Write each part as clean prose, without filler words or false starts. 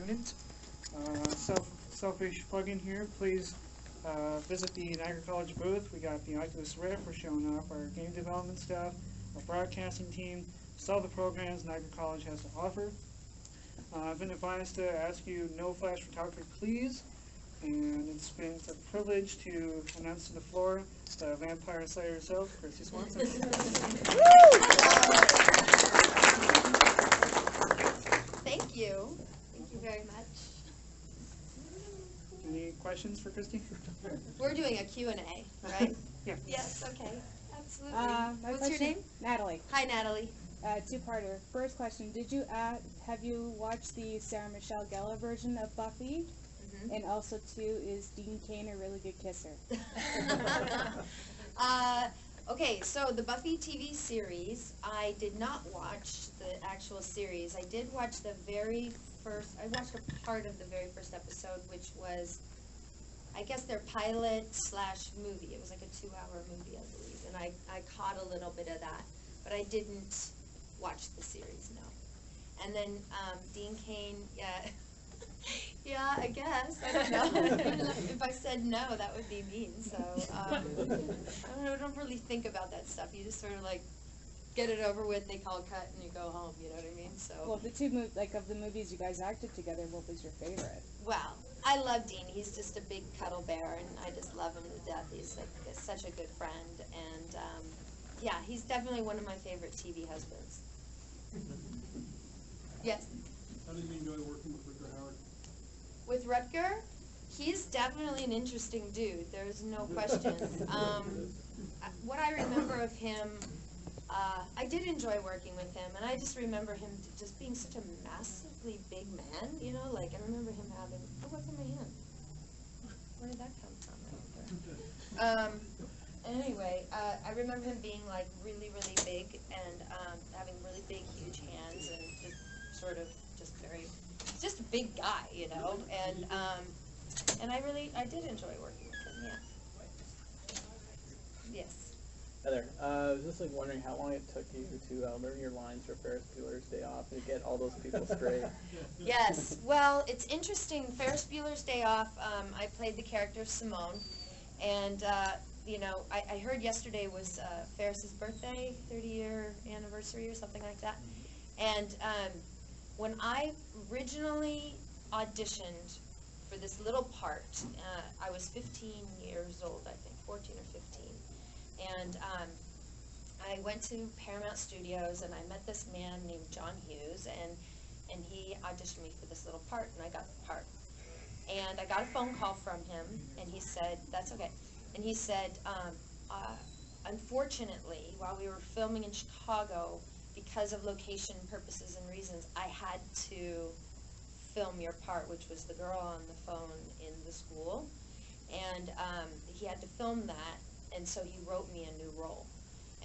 unit. Selfish plug-in here, please visit the Niagara College booth. We got the Oculus Rift. We're showing off our game development stuff, our broadcasting team, all the programs Niagara College has to offer. I've been advised to ask you no flash photography, please. And it's been a privilege to announce to the floor the vampire slayer herself, Kristy Swanson. Thank you. Thank you very much. Any questions for Kristy? We're doing a Q&A, right? Yeah. Yes, okay. Absolutely. What's your name? Natalie. Hi, Natalie. Two-parter. First question, have you watched the Sarah Michelle Gellar version of Buffy? Mm-hmm. And also, two, is Dean Cain a really good kisser? Okay, so the Buffy TV series, I did not watch the actual series. I did watch I watched a part of the very first episode, which was, I guess, their pilot / movie. It was like a 2-hour movie, I believe, and I caught a little bit of that, but I didn't watch the series, no. And then Dean Cain, yeah, I guess, I don't know. If I said no, that would be mean, so I don't really think about that stuff. You just sort of like get it over with, they call cut, and you go home, you know what I mean? So. Well, of the movies you guys acted together, what was your favorite? Well, I love Dean. He's just a big cuddle bear, and I just love him to death. He's like such a good friend, and yeah, he's definitely one of my favorite TV husbands. Yes? How did you enjoy working with Rutger Hauer? With Rutger? He's definitely an interesting dude. There's no question. What I remember of him, I did enjoy working with him, and I just remember him just being such a massively big man, you know, like I remember him having, oh, what's in my hand? Where did that come from? Anyway, I remember him being like really, really big and having really big, huge hands and just sort of just a big guy, you know, and I did enjoy working with him, yeah. Yes. Heather, I was just like wondering how long it took you to learn your lines for Ferris Bueller's Day Off and get all those people straight. Yes, well, it's interesting. Ferris Bueller's Day Off, I played the character of Simone, and you know, I heard yesterday was Ferris's birthday, 30-year anniversary or something like that, and when I originally auditioned for this little part, I was 15 years old, I think, 14 or 15. And I went to Paramount Studios, and I met this man named John Hughes, and he auditioned me for this little part, and I got the part. And I got a phone call from him, and he said, that's okay. And he said, unfortunately, while we were filming in Chicago, because of location purposes and reasons, I had to film your part, which was the girl on the phone in the school. And he had to film that. And so he wrote me a new role,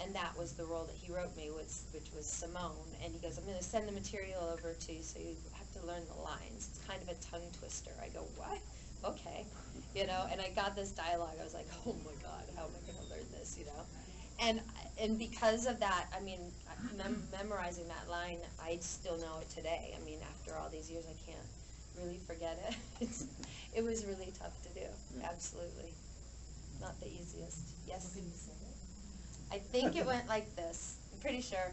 and that was the role that he wrote me, which was Simone. And he goes, I'm going to send the material over to you, so you have to learn the lines. It's kind of a tongue twister. I go, what? Okay, you know. And I got this dialogue. I was like, oh my God, how am I going to learn this, you know? And because of that, I mean, memorizing that line, I still know it today. I mean, after all these years, I can't really forget it. It was really tough to do. Absolutely. Not the easiest. Yes? I think it went like this. I'm pretty sure.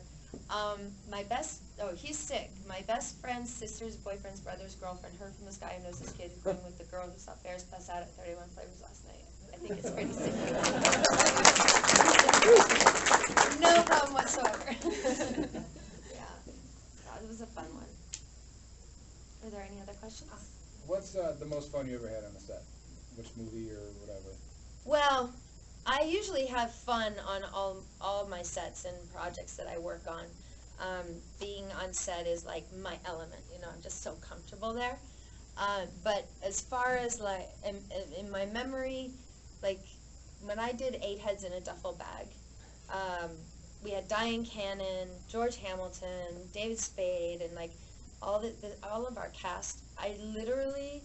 He's sick. My best friend's sister's boyfriend's brother's girlfriend heard from this guy who knows this kid who's going with the girl who saw Ferris pass out at 31 Flavors last night. I think it's pretty sick. No problem whatsoever. Yeah. It was a fun one. Are there any other questions? What's the most fun you ever had on a set? Which movie or whatever? Well, I usually have fun on all of my sets and projects that I work on. Being on set is like my element, you know, I'm just so comfortable there. But as far as like, in my memory, like when I did 8 Heads in a Duffel Bag, we had Diane Cannon, George Hamilton, David Spade, and like all of our cast. I literally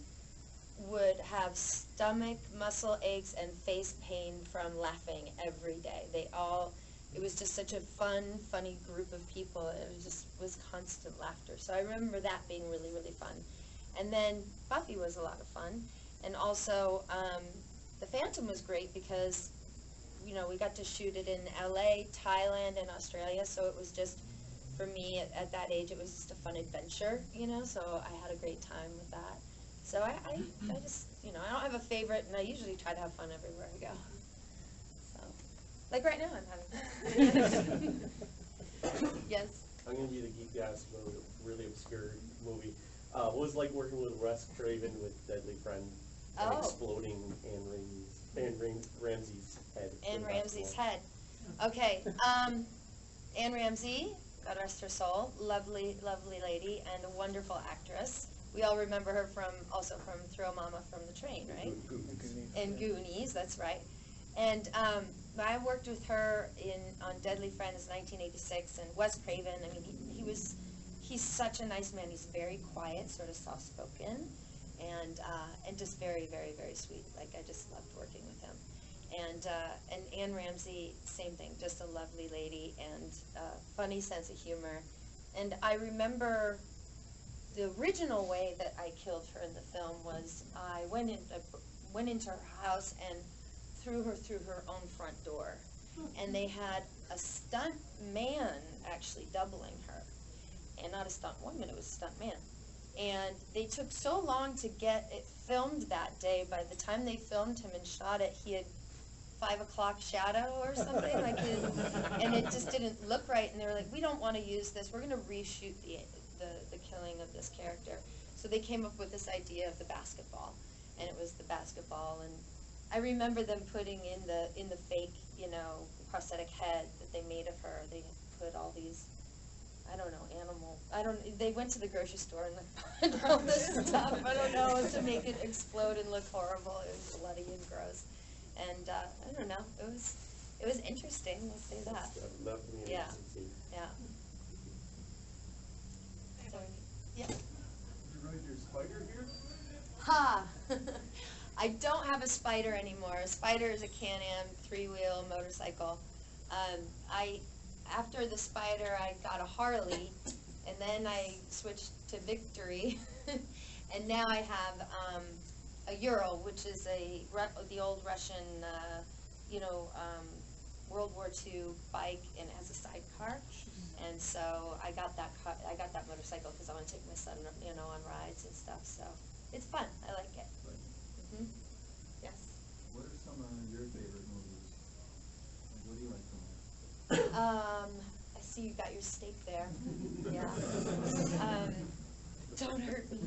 would have stomach muscle aches and face pain from laughing every day. It was just such a funny group of people. It was constant laughter. So I remember that being really, really fun. And then Buffy was a lot of fun. And also, The Phantom was great because, you know, we got to shoot it in LA, Thailand, and Australia, so it was just, for me, at that age, it was just a fun adventure, you know, so I had a great time with that. So I just, you know, I don't have a favorite, and I usually try to have fun everywhere I go. So, like right now, I'm having fun. Yes? I'm gonna be the geek guy for a really obscure movie. What was it like working with Wes Craven with Deadly Friend and Oh. exploding Ramsey's head? Anne Ramsey's head. Okay, Anne Ramsey, God rest her soul, lovely, lovely lady, and a wonderful actress. We all remember her also from Throw Mama from the Train, right? And Goonies, that's right. And I worked with her on Deadly Friends 1986, and Wes Craven, I mean, he's such a nice man. He's very quiet, sort of soft-spoken, and just very, very, very sweet. Like, I just loved working with him. And Anne Ramsey, same thing, just a lovely lady and funny sense of humor. And I remember the original way that I killed her in the film was I went into her house and threw her through her own front door. And they had a stunt man actually doubling her. And not a stunt woman, it was a stunt man. And they took so long to get it filmed that day. By the time they filmed him and shot it, he had 5 o'clock shadow or something, like and it just didn't look right. And they were like, we don't want to use this. We're going to reshoot the killing of this character. So they came up with this idea of the basketball, and it was the basketball. And I remember them putting in the fake, you know, prosthetic head that they made of her. They put all these, I don't know, they went to the grocery store and bought all this stuff, I don't know, to make it explode and look horrible. It was bloody and gross. And I don't know, it was interesting, let's say that. Yeah, yeah. So, yeah. You ride your spider here? Ha! I don't have a Spider anymore. A Spider is a Can-Am 3-wheel motorcycle. After the Spider, I got a Harley, and then I switched to Victory, and now I have a Ural, which is the old Russian, World War II bike, and it has a sidecar. And so I got that motorcycle because I want to take my son, on rides and stuff. So it's fun. I like it. Mm-hmm. Yes. What are some of your favorite movies? Like, what do you like the most? I see you got your steak there. Yeah. Don't hurt me.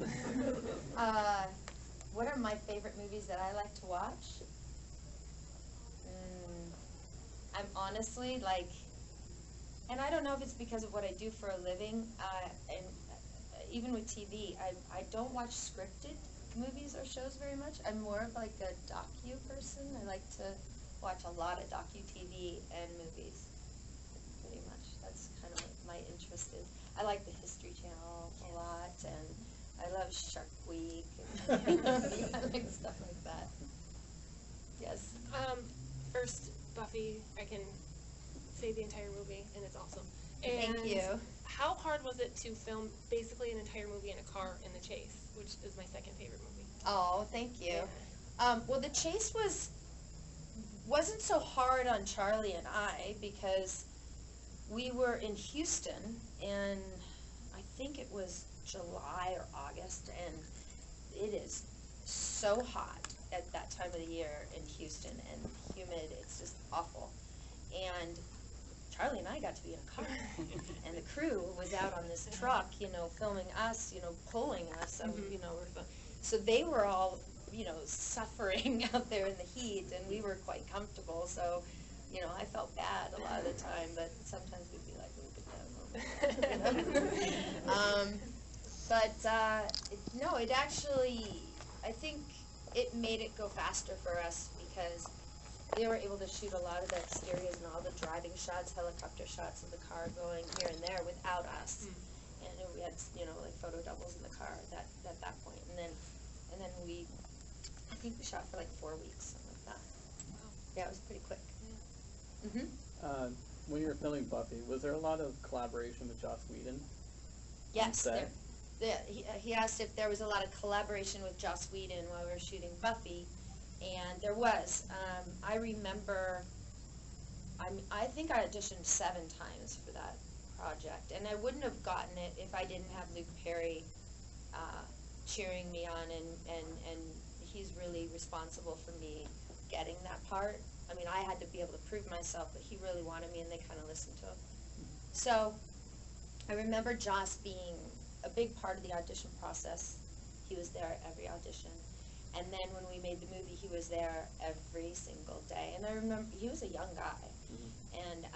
What are my favorite movies that I like to watch? I'm honestly like, and I don't know if it's because of what I do for a living, and even with TV, I don't watch scripted movies or shows very much. I'm more of like a docu person. I like to watch a lot of docu-TV and movies, pretty much. That's kind of what my interest is. I like the History Channel a lot, and I love Shark Week, and I like stuff like that. Yes? First, Buffy, I can say the entire movie, and it's awesome. And Thank you. how hard was it to film basically an entire movie in a car in The Chase, which is my second favorite movie? Oh, thank you. Well, The Chase wasn't so hard on Charlie and I because we were in Houston, and I think it was July or August, and it is so hot at that time of the year in Houston and humid. It's just awful. And Charlie and I got to be in a car, and the crew was out on this truck, filming us, pulling us, so, so they were all, suffering out there in the heat, and we were quite comfortable, so, I felt bad a lot of the time, but sometimes we'd be like, move it down. No, it actually, I think it made it go faster for us because they were able to shoot a lot of the exteriors and all the driving shots, helicopter shots of the car going here and there without us. And we had, like photo doubles in the car at that point. And then I think we shot for like 4 weeks, something like that. Wow. Yeah, it was pretty quick. Yeah. Mm-hmm. When you were filming Buffy, was there a lot of collaboration with Joss Whedon? Yes, he asked if there was a lot of collaboration with Joss Whedon while we were shooting Buffy, and there was. I remember, I think I auditioned 7 times for that project, and I wouldn't have gotten it if I didn't have Luke Perry cheering me on, and he's really responsible for me getting that part. I mean, I had to be able to prove myself, but he really wanted me, and they kind of listened to him. So I remember Joss being a big part of the audition process. He was there at every audition. And then when we made the movie, he was there every single day. And I remember, he was a young guy. And,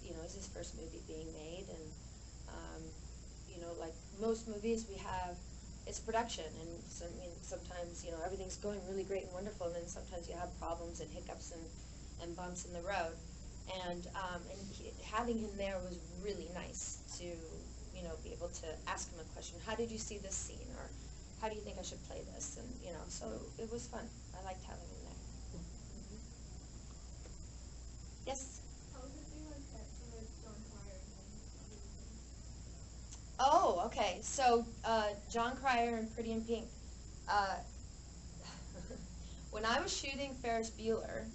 you know, it was his first movie being made. And, you know, like most movies we have, it's production. And so, I mean, sometimes, you know, everything's going really great and wonderful. And then sometimes you have problems and hiccups and bumps in the road. And having him there was really nice to, you know, be able to ask him a question. How did you see this scene? Or how do you think I should play this? And, you know, so it was fun. I liked having him there. Yes? How was it being on set with John Cryer and Oh, okay. So, John Cryer and Pretty in Pink. When I was shooting Ferris Bueller,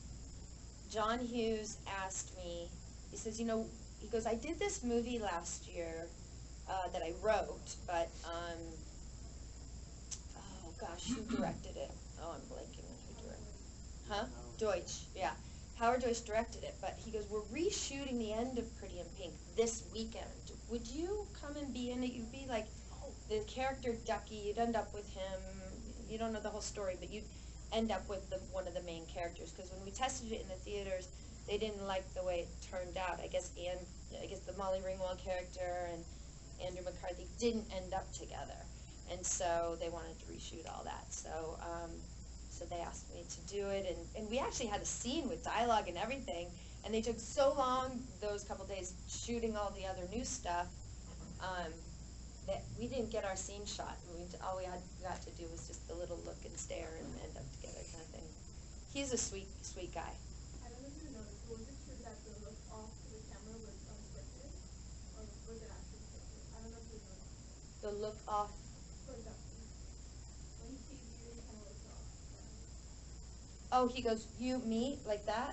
John Hughes asked me, he says, you know, he goes, I did this movie last year that I wrote, but, oh gosh, who directed it? Oh, I'm blanking on who directed it. Huh? Deutsch, yeah. Howard Deutsch directed it, but he goes, we're reshooting the end of Pretty in Pink this weekend. Would you come and be in it? You'd be like the character Ducky, you'd end up with him, you don't know the whole story, but you'd end up with one of the main characters, because when we tested it in the theaters, they didn't like the way it turned out. I guess the Molly Ringwald character and Andrew McCarthy didn't end up together, and so they wanted to reshoot all that. So so they asked me to do it, and we actually had a scene with dialogue and everything, and they took so long those couple days shooting all the other new stuff that we didn't get our scene shot. All we got to do was just the little look and stare and end up together kind of thing. He's a sweet, sweet guy. I don't know if you noticed, was it true that the look off to the camera was unscripted? Or was it actually scripted? I don't know if you noticed. The look off. For Ducky. When he sees you, he kind of looks off. Oh, he goes, you, me, like that?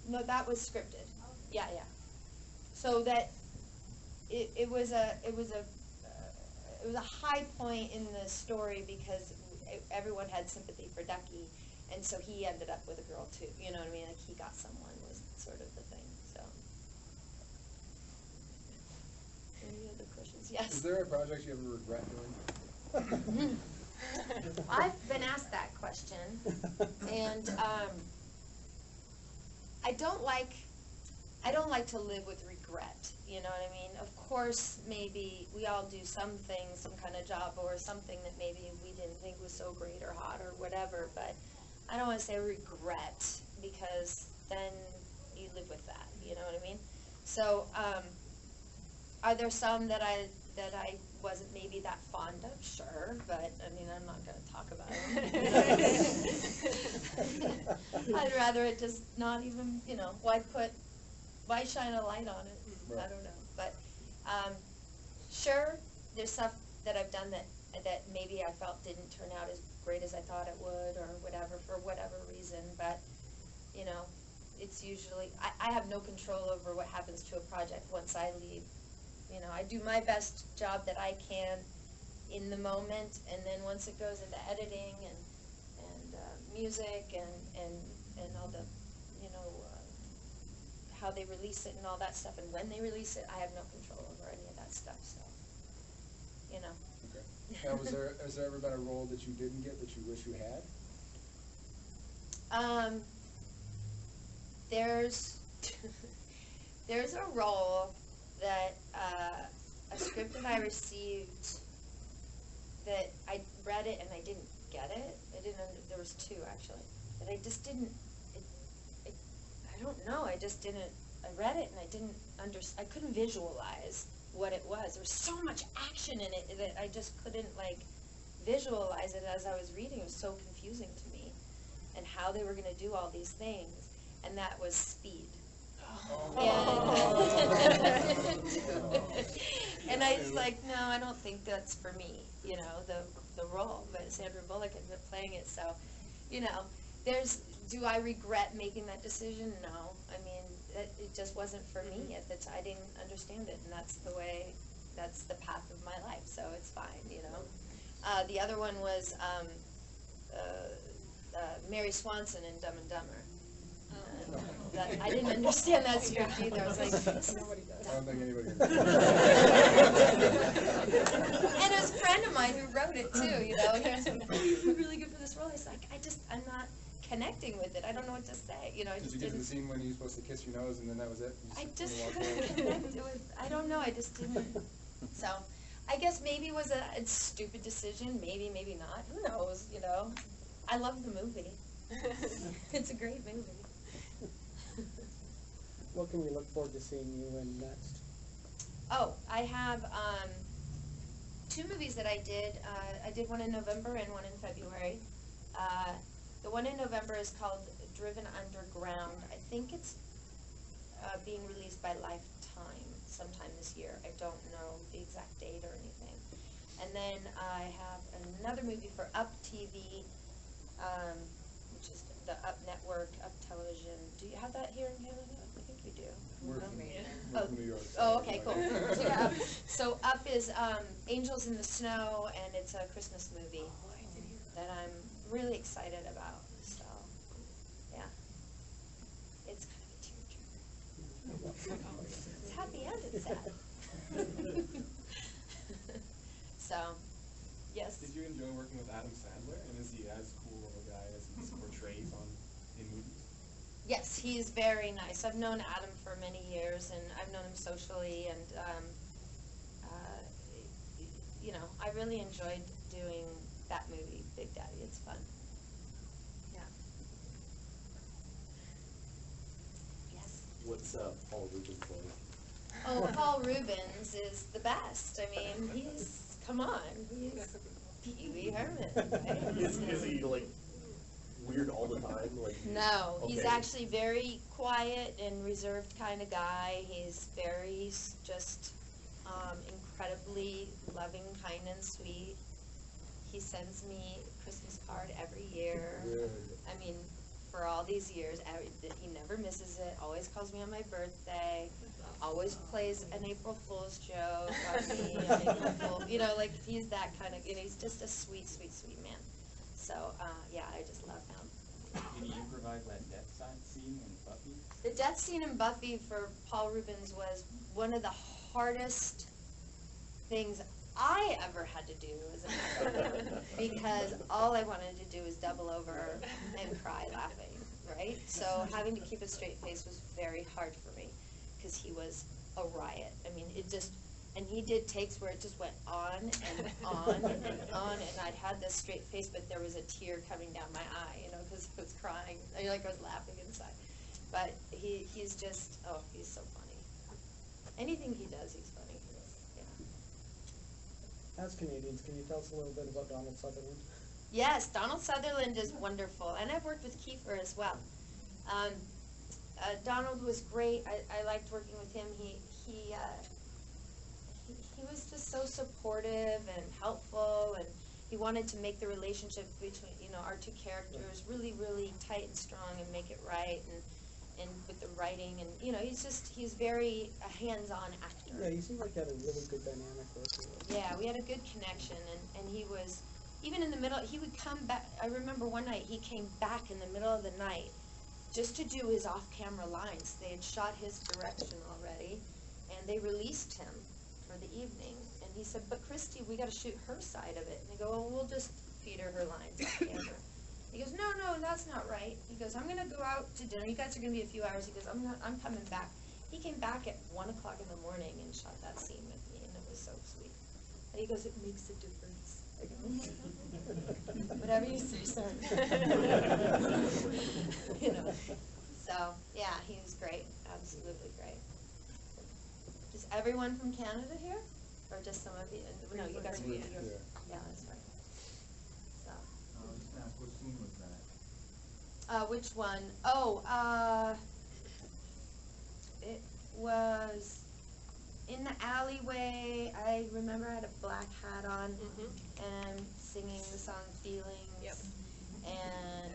No, that was scripted. Okay. Yeah, yeah. So that it was a high point in the story because everyone had sympathy for Ducky, and so he ended up with a girl too. You know what I mean? Like he got someone was sort of the thing. So. Any other questions? Yes. Is there a project you ever regret doing? I've been asked that question, and I don't like to live with regret, you know what I mean? Of course, maybe we all do some things, some kind of job or something that maybe we didn't think was so great or hot or whatever, but I don't want to say regret because then you live with that, you know what I mean? So, are there some that I wasn't maybe that fond of? Sure, but I mean, I'm not going to talk about it. I'd rather it just not even, you know, why shine a light on it? Right. I don't know, but sure, there's stuff that I've done that maybe I felt didn't turn out as great as I thought it would or whatever for whatever reason, but you know, it's usually I have no control over what happens to a project once I leave. You know, I do my best job that I can in the moment, and then once it goes into editing and music and all the, you know, how they release it and all that stuff, and when they release it, I have no control over any of that stuff. So, you know. Okay. Now, has there ever been a role that you didn't get that you wish you had? There's a role that a script that I received that I read it and I didn't get it. There was 2 actually, that I just didn't. I don't know. I just didn't. I read it and I didn't I couldn't visualize what it was. There was so much action in it that I just couldn't like visualize it as I was reading. It was so confusing to me, and how they were going to do all these things. And that was Speed. And I was like, no, I don't think that's for me, you know, the role, but Sandra Bullock ended up playing it, so, you know, do I regret making that decision? No, I mean, it just wasn't for me at the time. I didn't understand it, and that's the path of my life, so it's fine, you know. The other one was Mary Swanson in Dumb and Dumber. I didn't understand that script either. I was like, this is I don't think anybody and it was a friend of mine who wrote it too, you know, and I was like, oh, you're really good for this role. He's like, I'm not connecting with it. I don't know what to say, you know. Did you get to the scene when you're supposed to kiss your nose and then that was it? I just couldn't connect with, I don't know, I just didn't. So, I guess maybe it was a stupid decision, maybe not, who knows, you know. I love the movie. It's a great movie. What can we look forward to seeing you in next? Oh, I have 2 movies that I did. I did one in November and one in February. The one in November is called Driven Underground. I think it's being released by Lifetime sometime this year. I don't know the exact date or anything. And then I have another movie for Up TV, which is the Up Network, Up Television. Do you have that here in Canada? I think you do. We're No? from New York. Oh, okay, cool. So, yeah, so Up is Angels in the Snow, and it's a Christmas movie that I'm really excited about. So, yeah. It's kind of a tearjerker. It's happy and it's sad. So, yes. Did you enjoy working with Adam Sandler, and is he as cool of a guy as he portrays in movies? Yes, he's very nice. I've known Adam for many years, and I've known him socially, and you know, I really enjoyed doing that movie, Big Daddy. It's fun. Yeah. Yes. What's Paul Reubens like? Oh, Paul Reubens is the best. I mean, come on, he's Pee Wee Herman, right? Is he like weird all the time? Like No, he's okay. actually very quiet and reserved kind of guy. He's very just incredibly loving, kind, and sweet. He sends me a Christmas card every year. Really? I mean, for all these years, he never misses it. Always calls me on my birthday. Always plays an April Fool's joke on me. On April Fool. You know, like he's that kind of. You know, he's just a sweet, sweet, sweet man. So yeah, I just love him. Did you improvise that death scene in Buffy? The death scene in Buffy for Paul Reubens was one of the hardest things I ever had to do as an actor because all I wanted to do was double over and cry laughing, right? So having to keep a straight face was very hard for me because he was a riot. I mean, it just, and he did takes where it just went on and on and on, and I'd had this straight face, but there was a tear coming down my eye, you know, because I was crying. I like I was laughing inside. But he's just, oh, he's so funny. Anything he does, he's funny. Yeah. As Canadians, can you tell us a little bit about Donald Sutherland? Yes, Donald Sutherland is wonderful, and I've worked with Kiefer as well. Donald was great. I liked working with him. He was just so supportive and helpful, and he wanted to make the relationship between, you know, our 2 characters really, really tight and strong and make it right, and with the writing, and, you know, he's very a hands-on actor. Yeah, you seem like you had a really good dynamic working with him. Yeah, we had a good connection, and he was, even in the middle, he would come back. I remember one night he came back in the middle of the night just to do his off-camera lines. They had shot his direction already, and they released him for the evening. And he said, but Kristy, we got to shoot her side of it. And they go, well, we'll just feed her lines off camera. He goes, no, that's not right. He goes, I'm going to go out to dinner. You guys are going to be a few hours. He goes, I'm coming back. He came back at 1 o'clock in the morning and shot that scene with me, and it was so sweet. And he goes, it makes a difference. I go, whatever you say, sir. You know. So, yeah, he was great. Absolutely great. Is everyone from Canada here? Or just some of you? No, you guys are here. Yeah, that's right. So. I was just gonna ask, what scene was that? Which one? Oh, was in the alleyway. I remember I had a black hat on and singing the song Feelings. Yep. And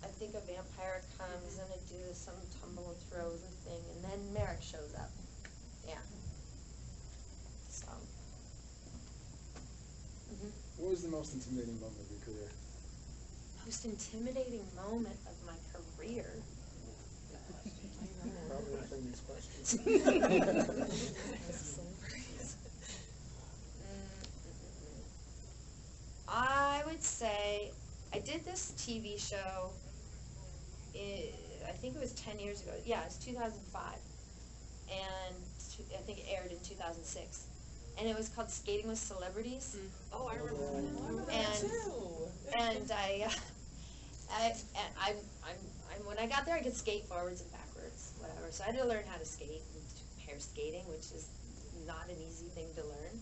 I think a vampire comes and it do some tumble and throws a thing, and then Merrick shows up. Yeah. So. What was the most intimidating moment of your career? Most intimidating moment of my career. Probably answering these questions. I would say I did this TV show. I think it was 10 years ago. Yeah, it's 2005, and I think it aired in 2006. And it was called Skating with Celebrities. Oh, I remember that. And and when I got there, I could skate forwards and backwards, whatever. So I had to learn how to skate, and pair skating, which is not an easy thing to learn.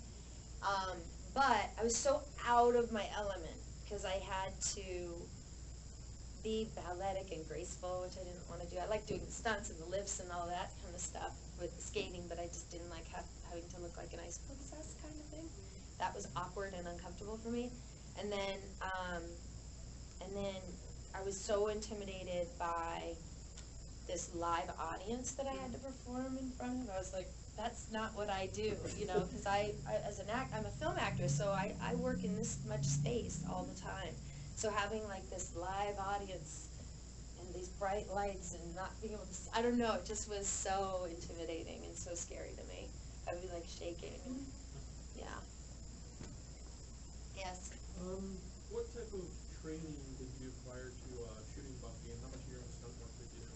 But I was so out of my element because I had to be balletic and graceful, which I didn't want to do. I like doing the stunts and the lifts and all that kind of stuff with the skating, but I just didn't like having to look like an ice princess kind of thing. That was awkward and uncomfortable for me. And then I was so intimidated by this live audience that I had to perform in front of. I was like, that's not what I do, you know, because I'm a film actress, so I work in this much space all the time. So having like this live audience and these bright lights and not being able to, I don't know, it just was so intimidating and so scary to me. I would be like shaking. And, yeah. Yes. What type of training did you acquire to shooting Buffy, and how much of your own stunt work did you do?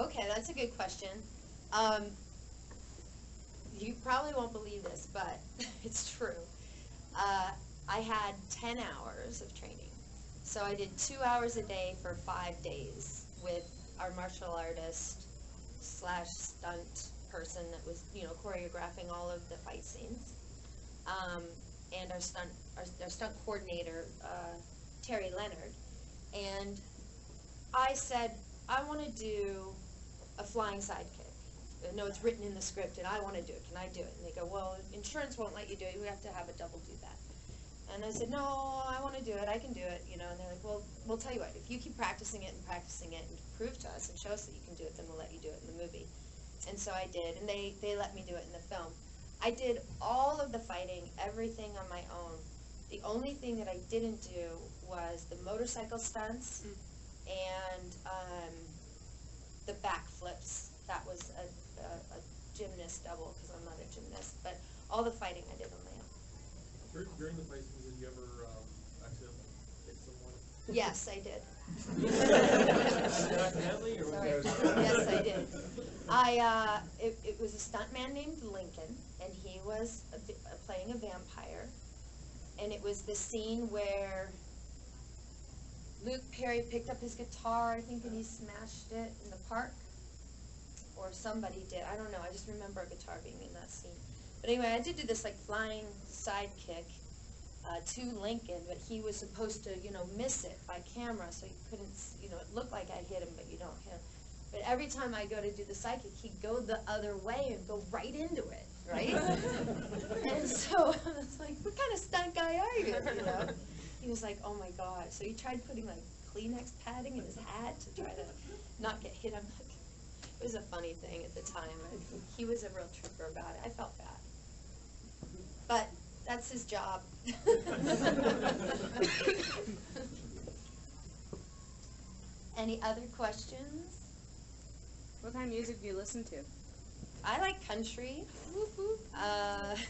Okay, that's a good question. You probably won't believe this, but it's true. I had 10 hours of training. So I did 2 hours a day for 5 days with our martial artist / stunt person that was, you know, choreographing all of the fight scenes. And our stunt coordinator, Terry Leonard. And I said, I want to do a flying sidekick. No, it's written in the script, and I want to do it. Can I do it? And they go, well, insurance won't let you do it. We have to have a double do that. And I said, no, I want to do it. I can do it, you know. And they're like, well, we'll tell you what. If you keep practicing it and prove to us and show us that you can do it, then we'll let you do it in the movie. And so I did, and they let me do it in the film. I did all of the fighting, everything on my own. The only thing that I didn't do was the motorcycle stunts and the backflips. That was a gymnast double, because I'm not a gymnast. But all the fighting I did on my own. During the fight scenes, did you ever accidentally hit someone? Yes, I did. Accidentally, or Sorry. Yes, I did. It was a stuntman named Lincoln, and he was playing a vampire. And it was the scene where Luke Perry picked up his guitar, I think, and he smashed it in the park. Or somebody did. I don't know. I just remember a guitar being in that scene. But anyway, I did do this like flying sidekick to Lincoln, but he was supposed to, you know, miss it by camera, so you couldn't, you know, it looked like I hit him, but you don't hit him. But every time I go to do the sidekick, he'd go the other way and go right into it, right? And so I was like, what kind of stunt guy are you, you know? He was like, oh my God. So he tried putting like Kleenex padding in his hat to try to not get hit. I'm like, it was a funny thing at the time. He was a real trooper about it. I felt bad. But that's his job. Any other questions? What kind of music do you listen to? I like country.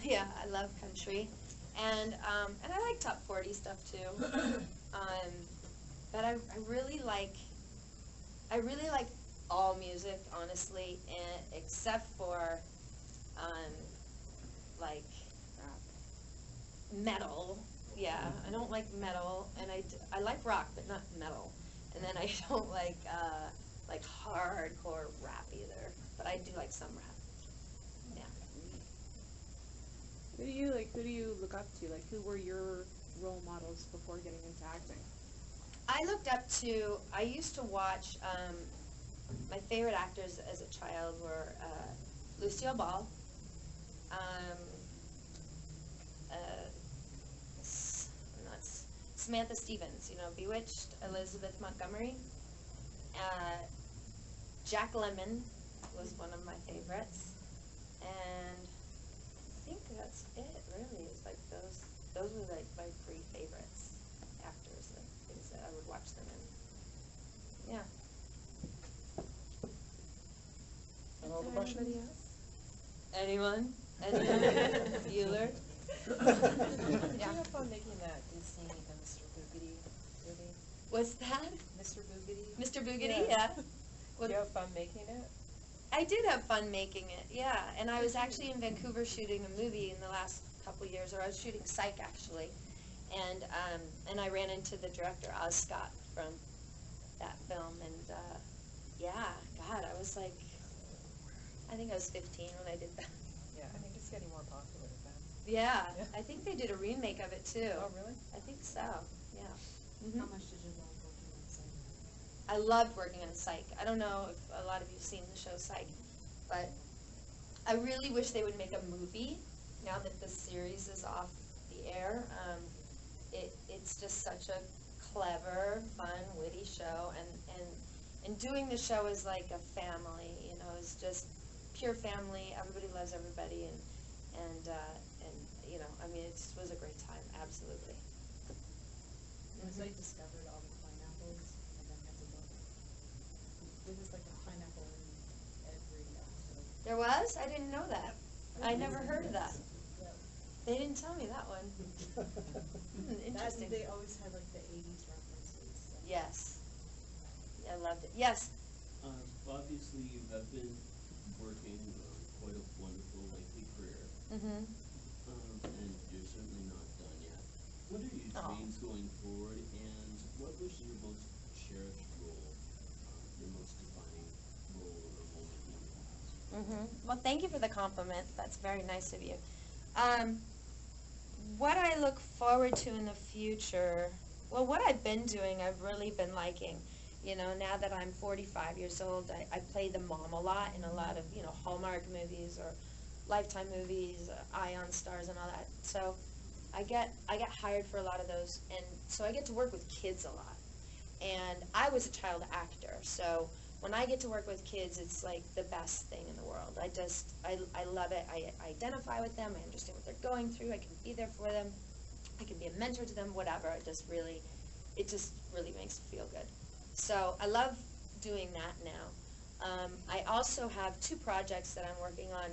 Yeah, I love country. And I like top 40 stuff too. But I really like all music, honestly, and except for like metal. Yeah, I don't like metal, and I like rock, but not metal. And then I don't like hardcore rap either, but I do like some rap. Yeah. Who do you look up to? Like, who were your role models before getting into acting? I looked up to, I used to watch my favorite actors as a child were Lucille Ball, Samantha Stevens, you know, Bewitched, Elizabeth Montgomery. Jack Lemmon was one of my favorites, and I think that's it. Really, it's like those were like my three favorites actors, and things that I would watch them in. Yeah. And all the questions? Anyone? Anyone? Bueller? Did you have fun making that Disney Mr. Boogedy movie? What's that? Mr. Boogedy? Mr. Boogedy, yeah. Did you have fun making it? I did have fun making it, yeah. And I was actually in Vancouver shooting a movie in the last couple years, or I was shooting Psych actually. And I ran into the director, Oz Scott, from that film. And yeah, God, I was like, I think I was 15 when I did that. Yeah, I think it's getting more popular with that. Yeah, I think they did a remake of it too. Oh, really? I think so, yeah. How much did you love working on Psych? I loved working on Psych. I don't know if a lot of you have seen the show Psych, but I really wish they would make a movie now that the series is off the air. It's just such a clever, fun, witty show, and doing the show is like a family, you know, it's just pure family. Everybody loves everybody, and you know, I mean, it just was a great time, absolutely. Was I discovered all the pineapples and then had to look? There was like a pineapple in every episode. There was? I didn't know that. I never heard of that. Yeah. They didn't tell me that one. Interesting. They always had like the 80s references. So. Yes. I loved it. Yes? Obviously, you have been working quite a wonderful, lengthy career. Mm-hmm. And you're certainly not done yet. What are your dreams going forward, and what was your most cherished role, your most defining role or moment in your past? Mm-hmm. Well, thank you for the compliment. That's very nice of you. What I look forward to in the future, well, what I've been doing, I've really been liking. You know, now that I'm 45 years old, I play the mom a lot in a lot of, you know, Hallmark movies or Lifetime movies, Ion Stars and all that. So I get hired for a lot of those, and so I get to work with kids a lot. And I was a child actor, so when I get to work with kids, it's like the best thing in the world. I love it. I identify with them. I understand what they're going through. I can be there for them. I can be a mentor to them, whatever. It just really makes me feel good. So I love doing that now. I also have 2 projects that I'm working on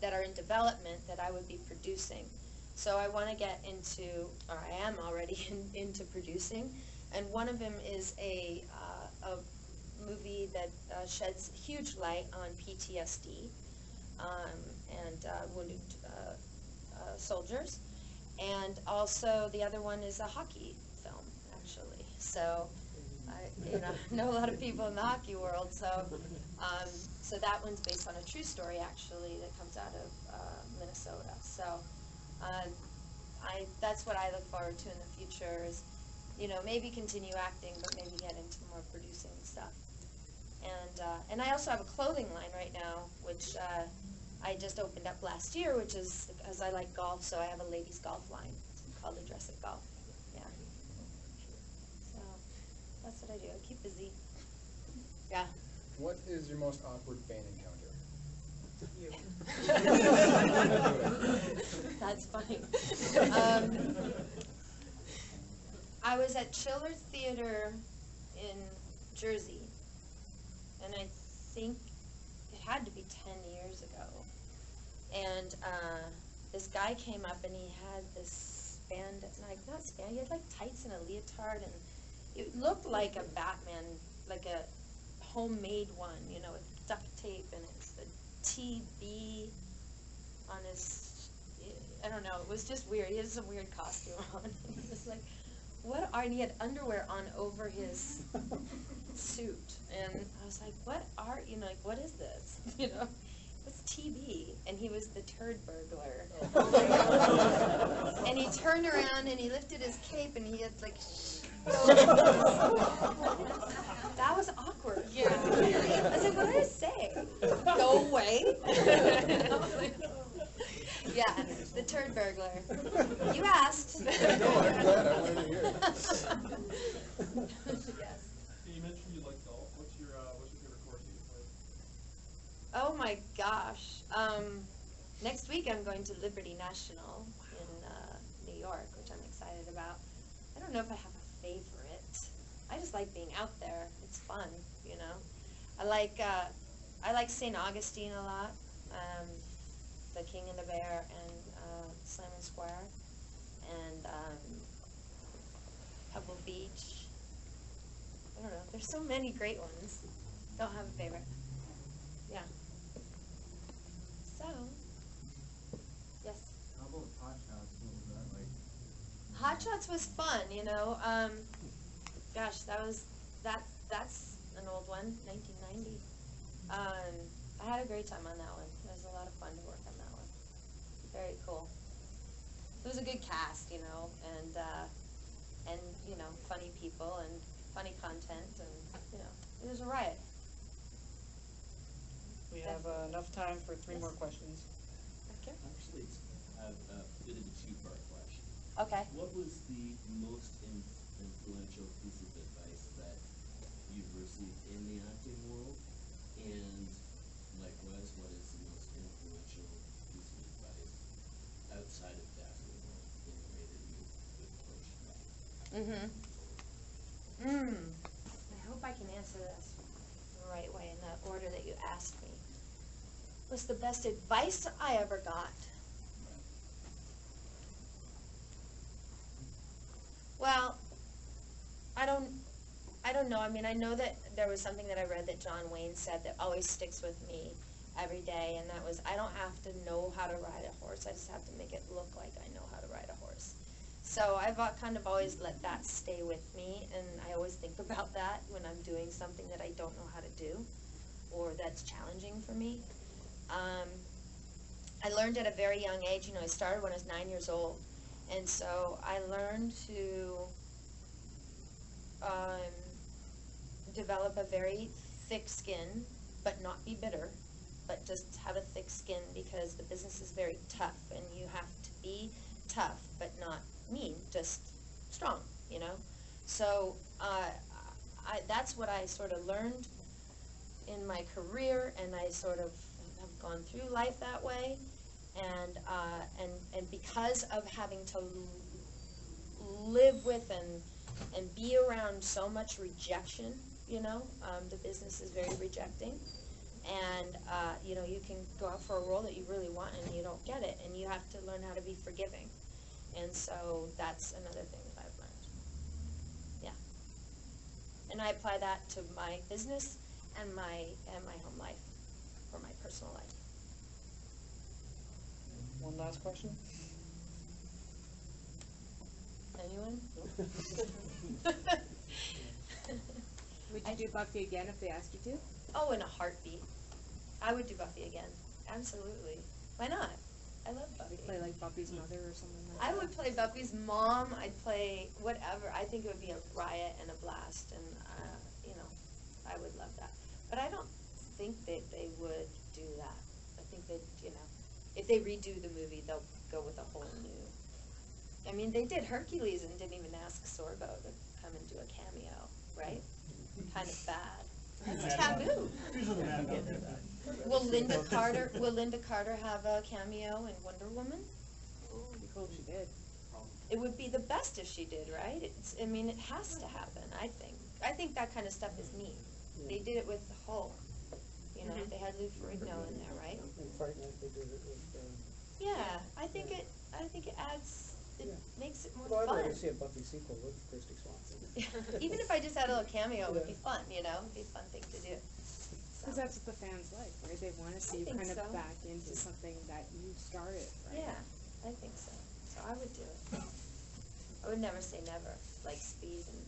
that are in development that I would be producing. So I want to get into, or I am already into producing, and one of them is a movie that sheds huge light on PTSD and wounded soldiers, and also the other one is a hockey film, actually. So I know a lot of people in the hockey world, so so that one's based on a true story, actually, that comes out of Minnesota. So that's what I look forward to in the future is, you know, maybe continue acting, but maybe get into more producing stuff. And I also have a clothing line right now, which I just opened up last year, which is because I like golf, so I have a ladies' golf line. It's called Address It Golf. Yeah. So that's what I do. I keep busy. Yeah. What is your most awkward fan encounter? You. That's funny. I was at Children's Theater in Jersey, and I think it had to be 10 years ago. And this guy came up, and he had this not spandex, he had like tights and a leotard, and it looked like a Batman, like a homemade one, you know, with duct tape, and it's the TB on his, I don't know, it was just weird. He had some weird costume on. He was like, and he had underwear on over his suit. And I was like, what is this? You know, what's TB? And he was the turd burglar. And he turned around and he lifted his cape and he had like, That was awkward. Yeah. I was like, what did I say? Go away? Yeah, the turd burglar. You asked. No, I'm glad. I wanted to hear it. Yes. You mentioned you like golf. What's your favorite course that you play? Oh my gosh. Next week I'm going to Liberty National in New York, which I'm excited about. I don't know if I have a favorite. I just like being out there. It's fun, you know. I like St. Augustine a lot. The King and the Bear and Slam and Square and Pebble Beach. I don't know. There's so many great ones. Don't have a favorite. Yeah. So, yes. How about Hot Shots? What was that like? Hot Shots was fun, you know. Gosh, that's an old one, 1990. I had a great time on that one. It was a lot of fun to work on that one. Very cool. It was a good cast, you know, and you know, funny people and funny content, and you know, it was a riot. We have enough time for 3 more questions. Okay. Actually, I have a bit of a two-part question. Okay. What was the most influential piece of advice that you've received in the acting world? And likewise, what is the most influential piece of advice outside of the acting world in the way that you would approach that? I hope I can answer this the right way in the order that you asked me. What's the best advice I ever got? Well, I don't know. I mean, I know that there was something that I read that John Wayne said that always sticks with me every day, and that was, I don't have to know how to ride a horse. I just have to make it look like I know how to ride a horse. So I've kind of always let that stay with me, and I always think about that when I'm doing something that I don't know how to do or that's challenging for me. I learned at a very young age, you know, I started when I was 9 years old, and so I learned to develop a very thick skin, but not be bitter, but just have a thick skin, because the business is very tough, and you have to be tough, but not mean, just strong, you know? So that's what I sort of learned in my career, and I sort of have gone through life that way, and because of having to live with and be around so much rejection, you know, the business is very rejecting, and you know, you can go out for a role that you really want and you don't get it, and you have to learn how to be forgiving, and so that's another thing that I've learned. Yeah, and I apply that to my business and my home life, or my personal life. One last question. Anyone? Would you do Buffy again if they asked you to? Oh, in a heartbeat. I would do Buffy again. Absolutely. Why not? I love Buffy. Play like Buffy's mother or something like that? I would play Buffy's mom. I'd play whatever. I think it would be a riot and a blast, and you know, I would love that. But I don't think that they would do that. I think that, you know, if they redo the movie, they'll go with a whole new. I mean, they did Hercules and didn't even ask Sorbo to come and do a cameo, right? Kind of bad. It's taboo. Will Linda Carter have a cameo in Wonder Woman? Oh, it'd be cool if she did. It would be the best if she did, right? I mean, it has to happen, I think. I think that kind of stuff is neat. They did it with the Hulk. You know, they had Lou Ferrigno in there, right? And Fright Night they did it with. Yeah, I think it adds. It makes it more Well, I'd fun. like to see a Buffy sequel with Kristy Swanson. Even if I just had a little cameo, it would be fun, you know? It'd be a fun thing to do. Because that's what the fans like, right? They want to see you think kind of so. back into something that you started, right? Yeah, I think so. So I would do it. I would never say never, like Speed and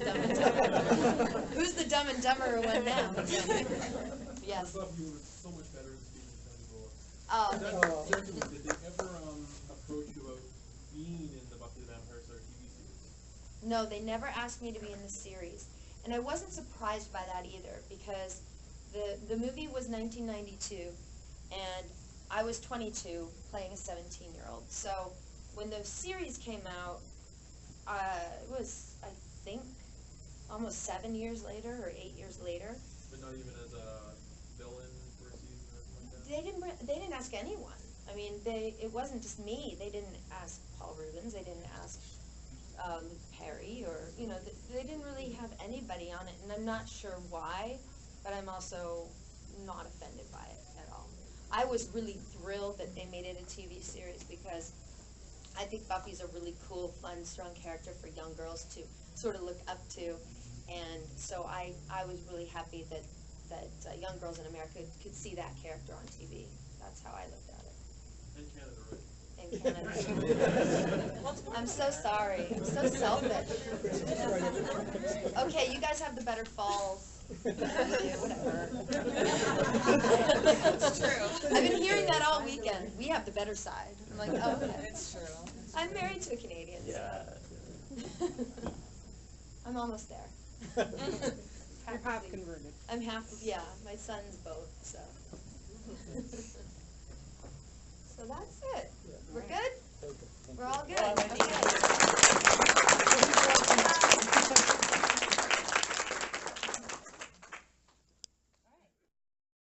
Dumb and Dumber. Who's the Dumb and Dumber one now? Yes. I thought you were so much better than Stephen Tennant. Oh, thank you. Did they ever approach you about being in the Buffy the Vampire Slayer TV series? No, they never asked me to be in the series. And I wasn't surprised by that either, because the movie was 1992, and I was 22 playing a 17-year-old. So when the series came out, it was, I think, almost 7 years later or 8 years later. But not even as a villain for a season or something like that? They didn't ask anyone. I mean, it wasn't just me. They didn't ask Paul Reubens. They didn't ask Perry, or, you know, they didn't really have anybody on it, and I'm not sure why, but I'm also not offended by it at all. I was really thrilled that they made it a TV series, because I think Buffy's a really cool, fun, strong character for young girls to sort of look up to, and so I was really happy that young girls in America could see that character on TV. That's how I looked at it. In Canada, right? In Canada. I'm so sorry. I'm so selfish. Okay, you guys have the better falls. Whatever. It's true. I've been hearing that all weekend. We have the better side. I'm like, oh, okay. It's true. I'm married to a Canadian. Yeah. So. I'm almost there. You're half converted. I'm half, yeah, my son's both, so. So that's it. We're good? We're all good. Okay.